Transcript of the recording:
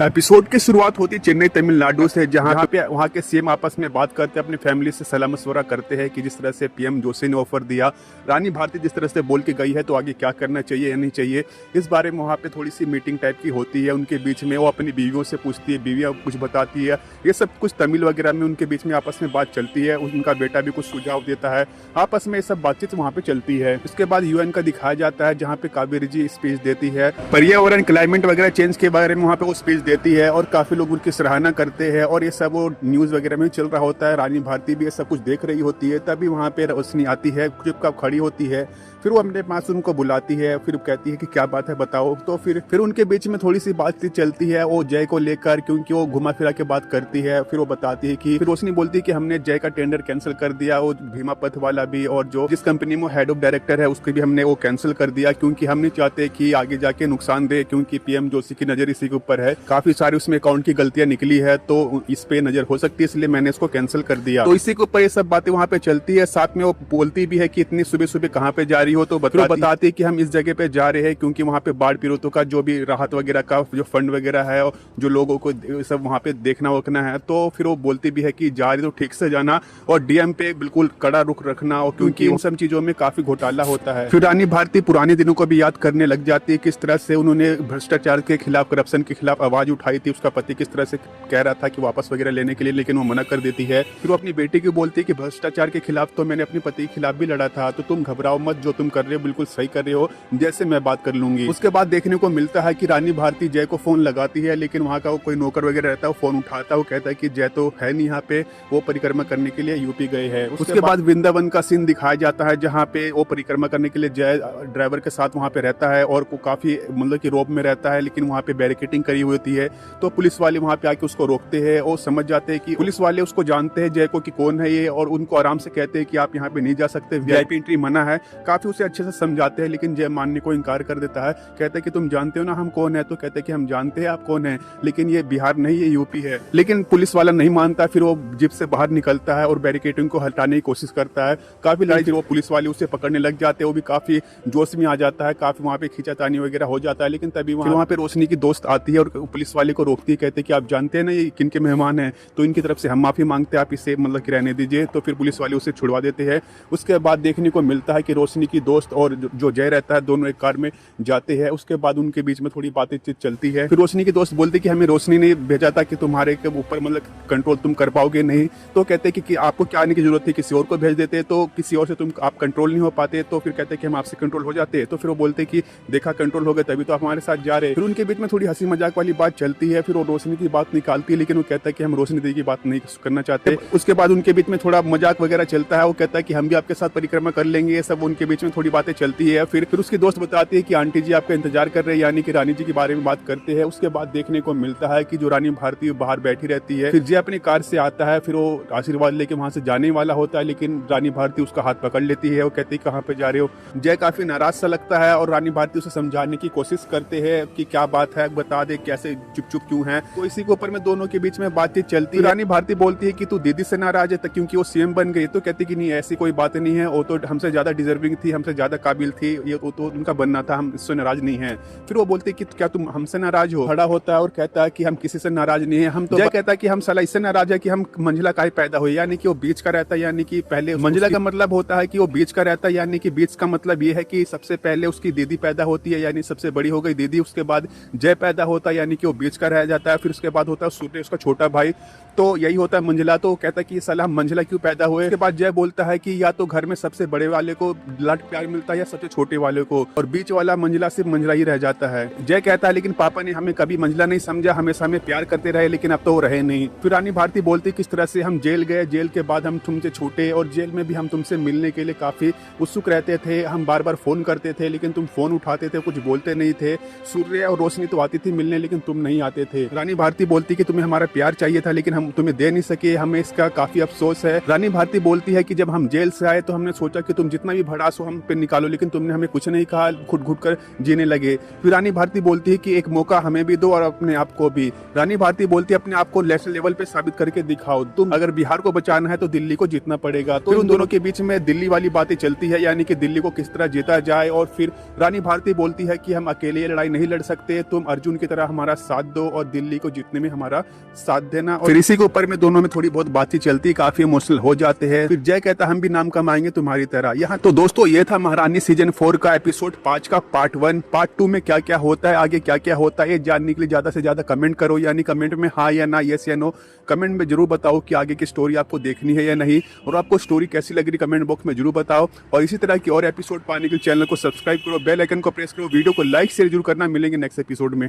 Episode की शुरुआत होती है चेन्नई तमिलनाडु से, जहाँ पे वहाँ के सीएम आपस में बात करते हैं, अपनी फैमिली से सलाह मशवरा करते हैं कि जिस तरह से पीएम जोशी ने ऑफर दिया, रानी भारती जिस तरह से बोल के गई है, तो आगे क्या करना चाहिए या नहीं चाहिए, इस बारे में वहाँ पे थोड़ी सी मीटिंग टाइप की होती है उनके बीच में। वो अपनी बीवियों से पूछती है, बीवियाँ कुछ बताती है, ये सब कुछ तमिल वगैरह में उनके बीच में आपस में बात चलती है। उनका बेटा भी कुछ सुझाव देता है, आपस में ये सब बातचीत वहाँ पे चलती है। उसके बाद यूएन का दिखाया जाता है, जहाँ पे कावेरी जी स्पीच देती है, पर्यावरण क्लाइमेट वगैरह चेंज के बारे में वहाँ पे वो स्पीच देती है और काफी लोग उनकी सराहना करते हैं। और ये सब वो न्यूज वगैरह में चल रहा होता है, रानी भारती भी ये सब कुछ देख रही होती है। तभी वहाँ पे रोशनी आती है, चुपचाप खड़ी होती है, फिर वो अपने पास उनको बुलाती है, फिर कहती है कि क्या बात है बताओ। तो फिर उनके बीच में थोड़ी सी बातचीत चलती है वो जय को लेकर, क्योंकि वो घुमा फिरा के बात करती है। फिर वो बताती है कि फिर रोशनी बोलती है कि हमने जय का टेंडर कैंसिल कर दिया, वो भीमा पथ वाला भी, और जो जिस कंपनी में हेड ऑफ डायरेक्टर है उसके भी हमने वो कैंसिल कर दिया, क्योंकि हम नहीं चाहते कि आगे जाके नुकसान दे, क्योंकि पीएम जोशी की नजर इसी के ऊपर है। काफी सारी उसमें अकाउंट की गलतियां निकली है, तो इस पे नजर हो सकती है, इसलिए मैंने इसको कैंसिल कर दिया। तो इसी के ऊपर ये सब बातें वहाँ पे चलती है। साथ में वो बोलती भी है कि इतनी सुबह सुबह कहाँ पे जा रही हो, तो बताती है कि हम इस जगह पे जा रहे हैं क्योंकि वहाँ पे बाढ़ पीड़ितों का जो भी राहत वगैरह का जो फंड वगैरह है, जो लोगों को सब वहाँ पे देखना वोकना है। तो फिर वो बोलती भी है कि जा रही तो ठीक से जाना और डीएम पे बिल्कुल कड़ा रुख रखना, और क्योंकि उन सब चीजों में काफी घोटाला होता है। फिर रानी भारती पुराने दिनों को भी याद करने लग जाती है, किस तरह से उन्होंने भ्रष्टाचार के खिलाफ, करप्शन के खिलाफ आवाज उठाई थी। उसका पति किस तरह से कह रहा था कि वापस वगैरह लेने के लिए, लेकिन वो मना कर देती है। फिर वो अपनी बेटी को बोलती है कि भ्रष्टाचार के खिलाफ तो मैंने अपने पति के खिलाफ भी लड़ा था, तो तुम घबराओ मत, जो तुम कर रहे हो बिल्कुल सही कर रहे हो, जैसे मैं बात कर लूंगी। उसके बाद देखने को मिलता है कि रानी भारती जय को फोन लगाती है, लेकिन वहाँ का वो कोई नौकर वगैरह रहता है, वो फोन उठाता है, वो कहता है कि जय तो है नहीं यहाँ पे, वो परिक्रमा करने के लिए यूपी गए हैं। उसके बाद वृंदावन का सीन दिखाया जाता है, जहाँ पे वो परिक्रमा करने के लिए जय ड्राइवर के साथ वहाँ पे रहता है और वो काफी मतलब कि रोब में रहता है, लेकिन वहाँ पे बैरिकेटिंग करी हुई होती है। तो पुलिस वाले वहाँ पे आके उसको रोकते हैं और समझ जाते हैं कि पुलिस वाले उसको जानते हैं जय को कि कौन है ये, और उनको आराम से कहते हैं कि आप यहाँ पे नहीं जा सकते, वीआईपी एंट्री मना है। काफी उसे अच्छे से समझाते हैं, लेकिन जय मानने को इनकार कर देता है। कहते हैं कि तुम जानते हो ना हम कौन है, तो कहते हैं कि हम जानते हैं आप कौन है, लेकिन ये बिहार नहीं, ये यूपी है। लेकिन पुलिस वाला नहीं मानता, फिर वो जीप से बाहर निकलता है और बैरिकेडिंग को हटाने की कोशिश करता है। काफी लड़ाई, फिर वो पुलिस वाले उसे पकड़ने लग जाते हैं, वो भी काफी जोश में आ जाता है, काफी वहाँ पे खींचातानी वगैरह हो जाता है। लेकिन तभी वहाँ पे रोशनी की दोस्त आती है और पुलिस वाले को रोकती है, कहते हैं कि आप जानते हैं ना ये किन के मेहमान हैं, तो इनकी तरफ से हम माफी मांगते हैं, आप इसे मतलब कि रहने दीजिए। तो फिर पुलिस वाले उसे छुड़वा देते हैं। उसके बाद देखने को मिलता है कि रोशनी की दोस्त और जो जय रहता है दोनों एक कार में जाते हैं। उसके बाद उनके बीच में थोड़ी बातचीत चलती है। फिर रोशनी की दोस्त बोलती कि हमें रोशनी ने भेजा था कि तुम्हारे के ऊपर मतलब कंट्रोल तुम कर पाओगे नहीं। तो कहते कि आपको क्या आने की जरूरत थी, किसी और को भेज देते, तो किसी और से तुम आप कंट्रोल नहीं हो पाते। तो फिर कहते कि हम आपसे कंट्रोल हो जाते। तो फिर वो बोलते कि देखा कंट्रोल हो गए तभी तो आप हमारे साथ जा रहे। फिर उनके बीच में थोड़ी हंसी मजाक वाली बात चलती है। फिर वो रोशनी की बात निकालती है, लेकिन वो कहता है कि हम रोशनी दी की बात नहीं करना चाहते। उसके बाद उनके बीच में थोड़ा मजाक वगैरह चलता है। वो कहता है कि हम भी आपके साथ परिक्रमा कर लेंगे, ये सब उनके बीच में थोड़ी बातें चलती है। फिर उसकी दोस्त बताती है कि आंटी जी आपका इंतजार कर रहे हैं, यानी कि रानी जी के बारे में बात करते हैं। उसके बाद देखने को मिलता है कि जो रानी भारती बाहर बैठी रहती है। फिर जय अपनी कार से आता है, फिर वो आशीर्वाद लेके वहां से जाने वाला होता है, लेकिन रानी भारती उसका हाथ पकड़ लेती है। वो कहती है कहाँ पे जा रहे हो। जय काफी नाराज सा लगता है और रानी भारती उसे समझाने की कोशिश करते हैं कि क्या बात है, बता दे कैसे चुप चुप क्यों है। तो इसी के ऊपर में दोनों के बीच में बातचीत चलती है। रानी भारती बोलती है कि तू दीदी से नाराज है क्योंकि वो सीएम बन गई। तो कहती कि नहीं ऐसी कोई बात नहीं है, वो तो हमसे ज्यादा डिजर्विंग थी, हमसे ज्यादा काबिल थी, ये तो उनका बनना था, हम इससे नाराज नहीं है। फिर वो बोलती है कि क्या तुम हमसे नाराज हो। खड़ा होता है और कहता है कि हम किसी से नाराज नहीं है। हम तो जय कहता है कि हम साला इससे नाराज है कि हम मंजिला का ही पैदा हुए, यानी कि वो बीच का रहता है, यानी कि पहले मंजिला का मतलब होता है कि वो बीच का रहता है, यानी कि बीच का मतलब ये है कि सबसे पहले उसकी दीदी पैदा होती है, यानी सबसे बड़ी हो गई दीदी। उसके बाद जय पैदा होता है, यानी कि वो बीच का रह जाता है। फिर उसके बाद होता है सूर्य, उसका छोटा भाई, तो यही होता है मंजिला। तो कहता है कि साला हम मंजिला क्यों पैदा हुए। उसके बाद जय बोलता है कि या तो घर में सबसे बड़े वाले को लाड प्यार मिलता है या सबसे छोटे वाले को, और बीच वाला मंजिला सिर्फ मंजिला ही रह जाता है। जय कहता है लेकिन पापा ने हमें कभी मंजिला नहीं समझा, हमेशा हमें प्यार करते रहे, लेकिन अब तो वो रहे नहीं। फिर रानी भारती बोलती किस तरह से हम जेल गए, जेल के बाद हम तुमसे छूटे, और जेल में भी हम तुमसे मिलने के लिए काफी उत्सुक रहते थे। हम बार बार फोन करते थे, लेकिन तुम फोन उठाते थे, कुछ बोलते नहीं थे। सूर्य और रोशनी तो आती थी मिलने, लेकिन तुम नहीं आते थे। रानी भारती बोलती कि तुम्हें हमारा प्यार चाहिए था, लेकिन हम तुम्हें दे नहीं सके, हमें इसका काफी अफसोस है। रानी भारती बोलती है कि जब हम जेल से आए तो हमने सोचा कि तुम जितना भी भड़ास हो हम पे निकालो, लेकिन तुमने हमें कुछ नहीं कहा, घुट घुट कर जीने लगे। फिर रानी भारती बोलती है कि एक मौका हमें भी दो और अपने आप को भी। रानी भारती बोलती है अपने आप को नेशनल लेवल पे साबित करके दिखाओ, तुम अगर बिहार को बचाना है तो दिल्ली को जीतना पड़ेगा। तो उन दोनों के बीच में दिल्ली वाली बातें चलती है, यानी कि दिल्ली को किस तरह जीता जाए। और फिर रानी भारती बोलती है कि हम अकेले ये लड़ाई नहीं लड़ सकते, तुम अर्जुन की तरह हमारा साथ दो और दिल्ली को जीतने में हमारा साथ देना। और फिर इसी के ऊपर में दोनों में थोड़ी बहुत बातचीत चलती, काफी इमोशनल हो जाते हैं। फिर जय कहता हम भी नाम कमाएंगे तुम्हारी तरह। यहाँ तो दोस्तों ये था महारानी सीजन 4 का एपिसोड 5 का पार्ट 1। पार्ट 2 में क्या क्या होता है, आगे क्या क्या होता है, ये जानने के लिए ज्यादा से ज्यादा कमेंट करो, यानी कमेंट में हाँ या ना, यस या नो कमेंट में जरूर बताओ कि आगे की स्टोरी आपको देखनी है या नहीं, और आपको स्टोरी कैसी लग रही कमेंट बॉक्स में जरूर बताओ। और इसी तरह की और एपिसोड पाने के लिए चैनल को सब्सक्राइब करो, बेल आइकन को प्रेस करो, वीडियो को लाइक शेयर जरूर करना। मिलेंगे नेक्स्ट एपिसोड में।